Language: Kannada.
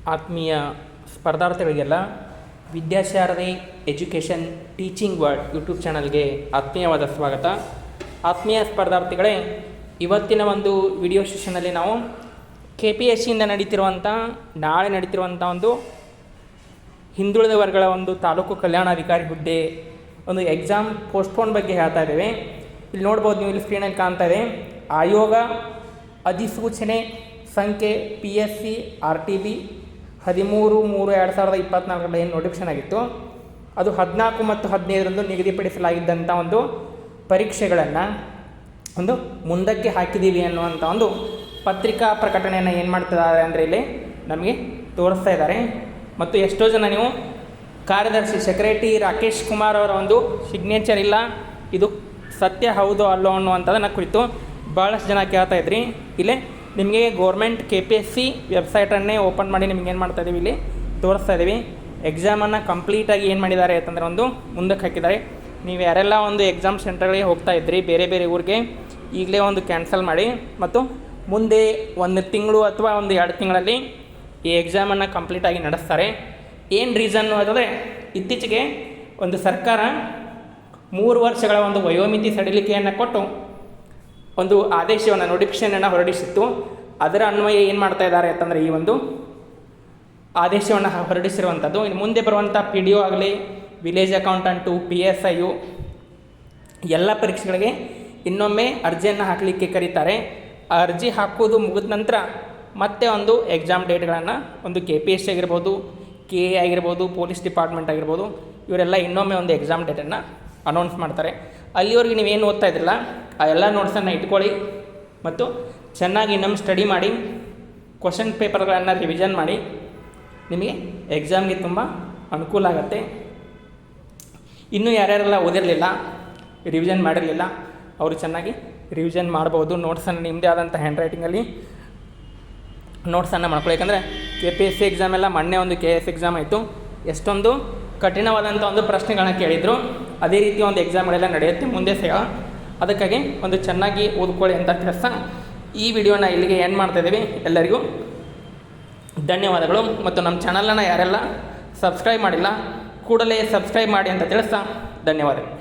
ಆತ್ಮೀಯ ಸ್ಪರ್ಧಾರ್ಥಿಗಳಿಗೆಲ್ಲ Vidyasharade education teaching world YouTube ಚಾನಲ್ಗೆ ಆತ್ಮೀಯವಾದ ಸ್ವಾಗತ. ಆತ್ಮೀಯ ಸ್ಪರ್ಧಾರ್ಥಿಗಳೇ, ಇವತ್ತಿನ ಒಂದು ವಿಡಿಯೋ ಸೆಷನಲ್ಲಿ ನಾವು KPSCಯಿಂದ ನಾಳೆ ನಡೀತಿರುವಂಥ ಒಂದು ಹಿಂದುಳಿದ ವರ್ಗಗಳ ಒಂದು ತಾಲೂಕು ಕಲ್ಯಾಣಾಧಿಕಾರಿ ಹುದ್ದೆ ಒಂದು ಎಕ್ಸಾಮ್ ಪೋಸ್ಟ್ಪೋನ್ ಬಗ್ಗೆ ಹೇಳ್ತಾ ಇದ್ದೇವೆ. ಇಲ್ಲಿ ನೋಡ್ಬೋದು, ನೀವು ಇಲ್ಲಿ ಸ್ಕ್ರೀನಲ್ಲಿ ಕಾಣ್ತಾ ಇದೆ ಆಯೋಗ ಅಧಿಸೂಚನೆ ಸಂಖ್ಯೆ PSC RTB 13/3/2024 ಏನು ನೋಟಿಫಿಕೇಷನ್ ಆಗಿತ್ತು, ಅದು 14 ಮತ್ತು 15ರಂದು ನಿಗದಿಪಡಿಸಲಾಗಿದ್ದಂಥ ಒಂದು ಪರೀಕ್ಷೆಗಳನ್ನು ಒಂದು ಮುಂದಕ್ಕೆ ಹಾಕಿದ್ದೀವಿ ಅನ್ನುವಂಥ ಒಂದು ಪತ್ರಿಕಾ ಪ್ರಕಟಣೆಯನ್ನು ಏನು ಮಾಡ್ತಿದ್ದಾರೆ ಅಂದರೆ ಇಲ್ಲಿ ನಮಗೆ ತೋರಿಸ್ತಾ ಇದ್ದಾರೆ. ಮತ್ತು ಎಷ್ಟೋ ಜನ ನೀವು ಕಾರ್ಯದರ್ಶಿ ಸೆಕ್ರೆಟರಿ ರಾಕೇಶ್ ಕುಮಾರ್ ಅವರ ಒಂದು ಸಿಗ್ನೇಚರ್ ಇಲ್ಲ, ಇದು ಸತ್ಯ ಹೌದು ಅಲ್ಲೋ ಅನ್ನುವಂಥದ್ದನ್ನು ಕುರಿತು ಭಾಳಷ್ಟು ಜನ ಕೇಳ್ತಾ ಇದ್ರಿ. ಇಲ್ಲೇ ನಿಮಗೆ ಗೌರ್ಮೆಂಟ್ KPSC ವೆಬ್ಸೈಟನ್ನೇ ಓಪನ್ ಮಾಡಿ ನಿಮ್ಗೆ ಏನು ಮಾಡ್ತಾ ಇದ್ದೀವಿ, ಇಲ್ಲಿ ತೋರಿಸ್ತಾ ಇದ್ದೀವಿ. ಎಕ್ಸಾಮನ್ನು ಕಂಪ್ಲೀಟಾಗಿ ಏನು ಮಾಡಿದ್ದಾರೆ ಅಂತಂದರೆ ಒಂದು ಮುಂದಕ್ಕೆ ಹಾಕಿದ್ದಾರೆ. ನೀವು ಯಾರೆಲ್ಲ ಒಂದು ಎಕ್ಸಾಮ್ ಸೆಂಟರ್ಗಳಿಗೆ ಹೋಗ್ತಾ ಇದ್ರಿ ಬೇರೆ ಬೇರೆ ಊರಿಗೆ, ಈಗಲೇ ಒಂದು ಕ್ಯಾನ್ಸಲ್ ಮಾಡಿ ಮತ್ತು ಮುಂದೆ 1 ತಿಂಗಳು ಅಥವಾ 1-2 ತಿಂಗಳಲ್ಲಿ ಈ ಎಕ್ಸಾಮನ್ನು ಕಂಪ್ಲೀಟಾಗಿ ನಡೆಸ್ತಾರೆ. ಏನು ರೀಸನ್ನು ಅಂದರೆ, ಇತ್ತೀಚೆಗೆ ಒಂದು ಸರ್ಕಾರ 3 ವರ್ಷಗಳ ಒಂದು ವಯೋಮಿತಿ ಸಡಿಲಿಕೆಯನ್ನು ಕೊಟ್ಟು ಒಂದು ಆದೇಶವನ್ನು ನೋಟಿಫಿಕೇಷನನ್ನು ಹೊರಡಿಸಿತ್ತು. ಅದರ ಅನ್ವಯ ಏನು ಮಾಡ್ತಾ ಇದ್ದಾರೆ ಅಂತಂದರೆ ಈ ಒಂದು ಆದೇಶವನ್ನು ಹೊರಡಿಸಿರುವಂಥದ್ದು. ಇನ್ನು ಮುಂದೆ ಬರುವಂಥ PDO ಆಗಲಿ, ವಿಲೇಜ್ ಅಕೌಂಟೆಂಟು, PSI ಎಲ್ಲ ಪರೀಕ್ಷೆಗಳಿಗೆ ಇನ್ನೊಮ್ಮೆ ಅರ್ಜಿಯನ್ನು ಹಾಕಲಿಕ್ಕೆ ಕರೀತಾರೆ. ಆ ಅರ್ಜಿ ಹಾಕೋದು ಮುಗಿದ ನಂತರ ಮತ್ತೆ ಒಂದು ಎಕ್ಸಾಮ್ ಡೇಟ್ಗಳನ್ನು ಒಂದು KPSC ಆಗಿರ್ಬೋದು, KA ಆಗಿರ್ಬೋದು, ಪೊಲೀಸ್ ಡಿಪಾರ್ಟ್ಮೆಂಟ್ ಆಗಿರ್ಬೋದು, ಇವರೆಲ್ಲ ಇನ್ನೊಮ್ಮೆ ಒಂದು ಎಕ್ಸಾಮ್ ಡೇಟನ್ನು ಅನೌನ್ಸ್ ಮಾಡ್ತಾರೆ. ಅಲ್ಲಿವರೆಗೆ ನೀವೇನು ಓದ್ತಾ ಇದ್ದಿಲ್ಲ ಆ ಎಲ್ಲ ನೋಟ್ಸನ್ನು ಇಟ್ಕೊಳ್ಳಿ ಮತ್ತು ಚೆನ್ನಾಗಿ ಇನ್ನೊಮ್ಮೆ ಸ್ಟಡಿ ಮಾಡಿ, ಕ್ವಶನ್ ಪೇಪರ್ಗಳನ್ನು ರಿವಿಷನ್ ಮಾಡಿ, ನಿಮಗೆ ಎಕ್ಸಾಮ್ಗೆ ತುಂಬ ಅನುಕೂಲ ಆಗುತ್ತೆ. ಇನ್ನೂ ಯಾರ್ಯಾರೆಲ್ಲ ಓದಿರಲಿಲ್ಲ, ರಿವಿಷನ್ ಮಾಡಿರಲಿಲ್ಲ, ಅವರು ಚೆನ್ನಾಗಿ ರಿವಿಷನ್ ಮಾಡ್ಬೋದು. ನೋಟ್ಸನ್ನು ನಿಮ್ಮದೇ ಆದಂಥ ಹ್ಯಾಂಡ್ ರೈಟಿಂಗಲ್ಲಿ ನೋಟ್ಸನ್ನು ಮಾಡ್ಕೊಳ್ಳಿ. ಯಾಕಂದರೆ KPSC ಎಕ್ಸಾಮ್ ಎಲ್ಲ ಮೊನ್ನೆ ಒಂದು KS ಎಕ್ಸಾಮ್ ಆಯಿತು, ಎಷ್ಟೊಂದು ಕಠಿಣವಾದಂಥ ಒಂದು ಪ್ರಶ್ನೆಗಳನ್ನ ಕೇಳಿದರು. ಅದೇ ರೀತಿ ಒಂದು ಎಕ್ಸಾಮ್ಗಳೆಲ್ಲ ನಡೆಯುತ್ತೆ ಮುಂದೆ ಸಹ. ಅದಕ್ಕಾಗಿ ಒಂದು ಚೆನ್ನಾಗಿ ಓದ್ಕೊಳ್ಳಿ ಅಂತ ತಿಳಿಸ್ತಾ ಈ ವಿಡಿಯೋನ ಇಲ್ಲಿಗೆ ಎಂಡ್ ಮಾಡ್ತಾಯಿದ್ದೀವಿ. ಎಲ್ಲರಿಗೂ ಧನ್ಯವಾದಗಳು. ಮತ್ತು ನಮ್ಮ ಚಾನಲನ್ನು ಯಾರೆಲ್ಲ ಸಬ್ಸ್ಕ್ರೈಬ್ ಮಾಡಿಲ್ಲ ಕೂಡಲೇ ಸಬ್ಸ್ಕ್ರೈಬ್ ಮಾಡಿ ಅಂತ ತಿಳಿಸ್ತಾ ಧನ್ಯವಾದಗಳು.